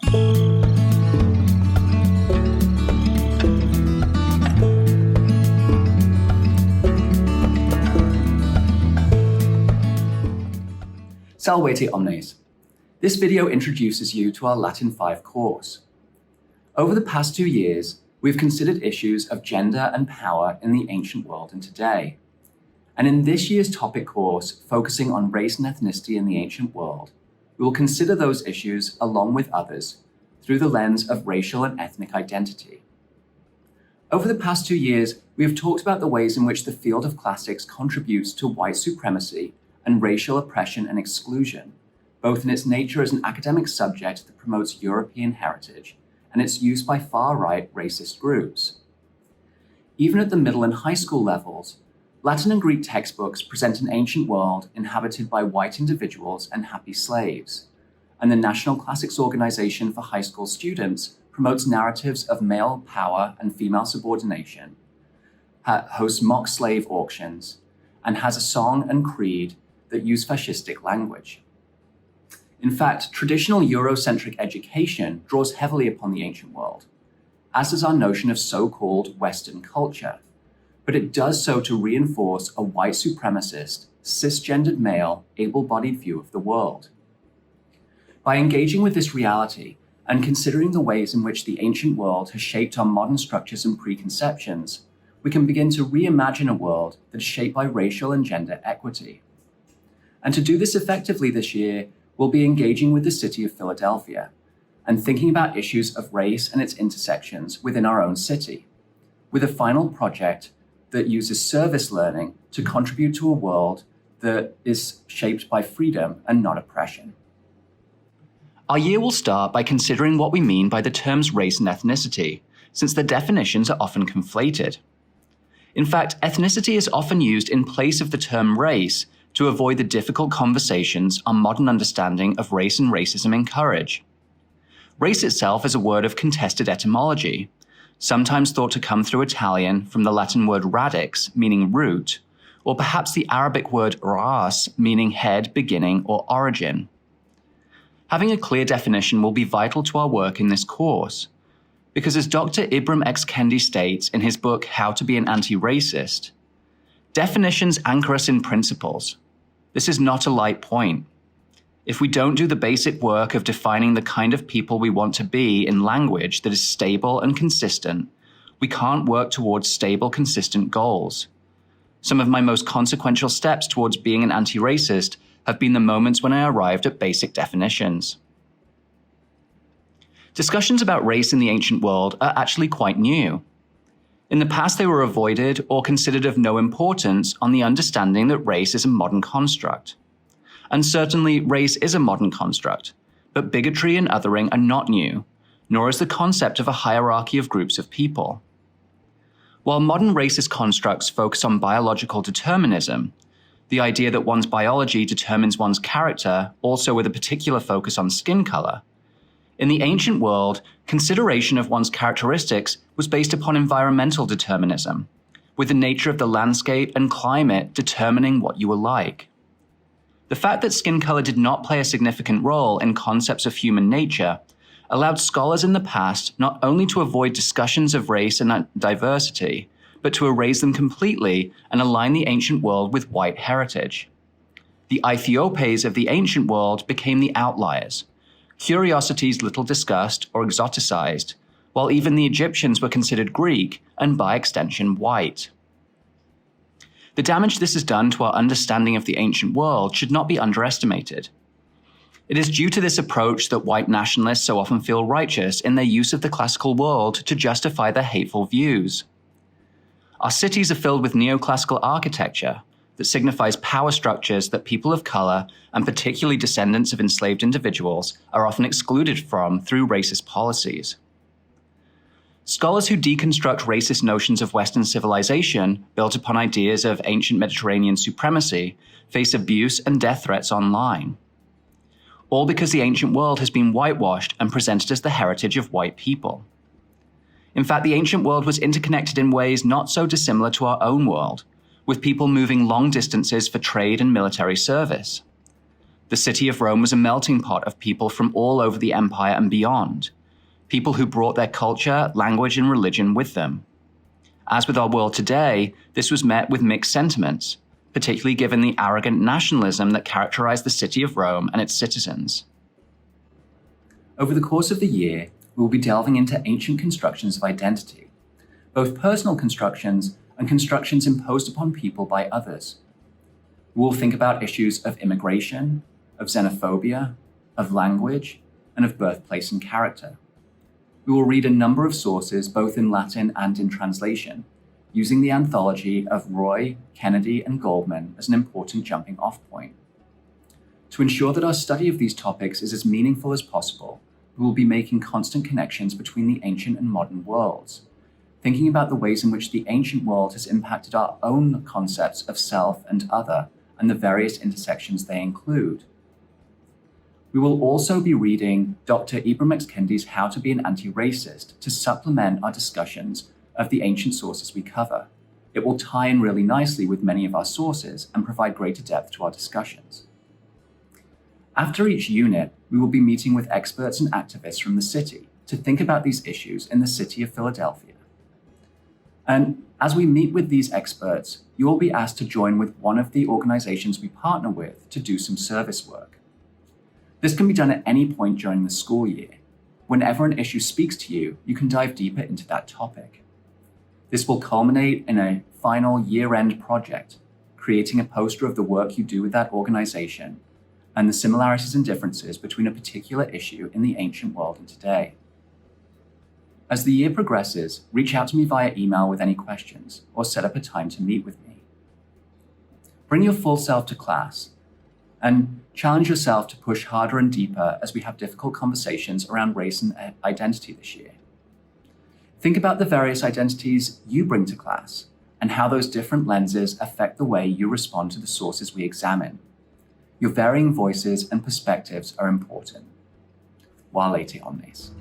Salvete omnes. This video introduces you to our Latin 5 course. Over the past 2 years, we've considered issues of gender and power in the ancient world and today. And in this year's topic course, focusing on race and ethnicity in the ancient world, we will consider those issues along with others through the lens of racial and ethnic identity. Over the past 2 years, we have talked about the ways in which the field of classics contributes to white supremacy and racial oppression and exclusion, both in its nature as an academic subject that promotes European heritage and its use by far-right racist groups. Even at the middle and high school levels, Latin and Greek textbooks present an ancient world inhabited by white individuals and happy slaves, and the National Classics Organization for High School Students promotes narratives of male power and female subordination, hosts mock slave auctions, and has a song and creed that use fascistic language. In fact, traditional Eurocentric education draws heavily upon the ancient world, as does our notion of so-called Western culture, but it does so to reinforce a white supremacist, cisgendered male, able-bodied view of the world. By engaging with this reality and considering the ways in which the ancient world has shaped our modern structures and preconceptions, we can begin to reimagine a world that is shaped by racial and gender equity. And to do this effectively this year, we'll be engaging with the city of Philadelphia and thinking about issues of race and its intersections within our own city, with a final project that uses service learning to contribute to a world that is shaped by freedom and not oppression. Our year will start by considering what we mean by the terms race and ethnicity, since the definitions are often conflated. In fact, ethnicity is often used in place of the term race to avoid the difficult conversations our modern understanding of race and racism encourage. Race itself is a word of contested etymology, sometimes thought to come through Italian from the Latin word radix, meaning root, or perhaps the Arabic word ras, meaning head, beginning, or origin. Having a clear definition will be vital to our work in this course, because as Dr. Ibram X. Kendi states in his book How to Be an Anti-Racist, definitions anchor us in principles. This is not a light point. If we don't do the basic work of defining the kind of people we want to be in language that is stable and consistent, we can't work towards stable, consistent goals. Some of my most consequential steps towards being an anti-racist have been the moments when I arrived at basic definitions. Discussions about race in the ancient world are actually quite new. In the past, they were avoided or considered of no importance on the understanding that race is a modern construct. And certainly, race is a modern construct, but bigotry and othering are not new, nor is the concept of a hierarchy of groups of people. While modern racist constructs focus on biological determinism, the idea that one's biology determines one's character, also with a particular focus on skin color, in the ancient world, consideration of one's characteristics was based upon environmental determinism, with the nature of the landscape and climate determining what you were like. The fact that skin color did not play a significant role in concepts of human nature allowed scholars in the past not only to avoid discussions of race and diversity, but to erase them completely and align the ancient world with white heritage. The Aethiopes of the ancient world became the outliers, curiosities little discussed or exoticized, while even the Egyptians were considered Greek and by extension white. The damage this has done to our understanding of the ancient world should not be underestimated. It is due to this approach that white nationalists so often feel righteous in their use of the classical world to justify their hateful views. Our cities are filled with neoclassical architecture that signifies power structures that people of color, and particularly descendants of enslaved individuals, are often excluded from through racist policies. Scholars who deconstruct racist notions of Western civilization, built upon ideas of ancient Mediterranean supremacy, face abuse and death threats online. All because the ancient world has been whitewashed and presented as the heritage of white people. In fact, the ancient world was interconnected in ways not so dissimilar to our own world, with people moving long distances for trade and military service. The city of Rome was a melting pot of people from all over the empire and beyond, people who brought their culture, language, and religion with them. As with our world today, this was met with mixed sentiments, particularly given the arrogant nationalism that characterized the city of Rome and its citizens. Over the course of the year, we will be delving into ancient constructions of identity, both personal constructions and constructions imposed upon people by others. We will think about issues of immigration, of xenophobia, of language, and of birthplace and character. We will read a number of sources, both in Latin and in translation, using the anthology of Roy, Kennedy, and Goldman as an important jumping-off point. To ensure that our study of these topics is as meaningful as possible, we will be making constant connections between the ancient and modern worlds, thinking about the ways in which the ancient world has impacted our own concepts of self and other, and the various intersections they include. We will also be reading Dr. Ibram X. Kendi's How to Be an Anti-Racist to supplement our discussions of the ancient sources we cover. It will tie in really nicely with many of our sources and provide greater depth to our discussions. After each unit, we will be meeting with experts and activists from the city to think about these issues in the city of Philadelphia. And as we meet with these experts, you will be asked to join with one of the organizations we partner with to do some service work. This can be done at any point during the school year. Whenever an issue speaks to you, you can dive deeper into that topic. This will culminate in a final year-end project, creating a poster of the work you do with that organization and the similarities and differences between a particular issue in the ancient world and today. As the year progresses, reach out to me via email with any questions or set up a time to meet with me. Bring your full self to class and challenge yourself to push harder and deeper as we have difficult conversations around race and identity this year. Think about the various identities you bring to class and how those different lenses affect the way you respond to the sources we examine. Your varying voices and perspectives are important. Valete omnes.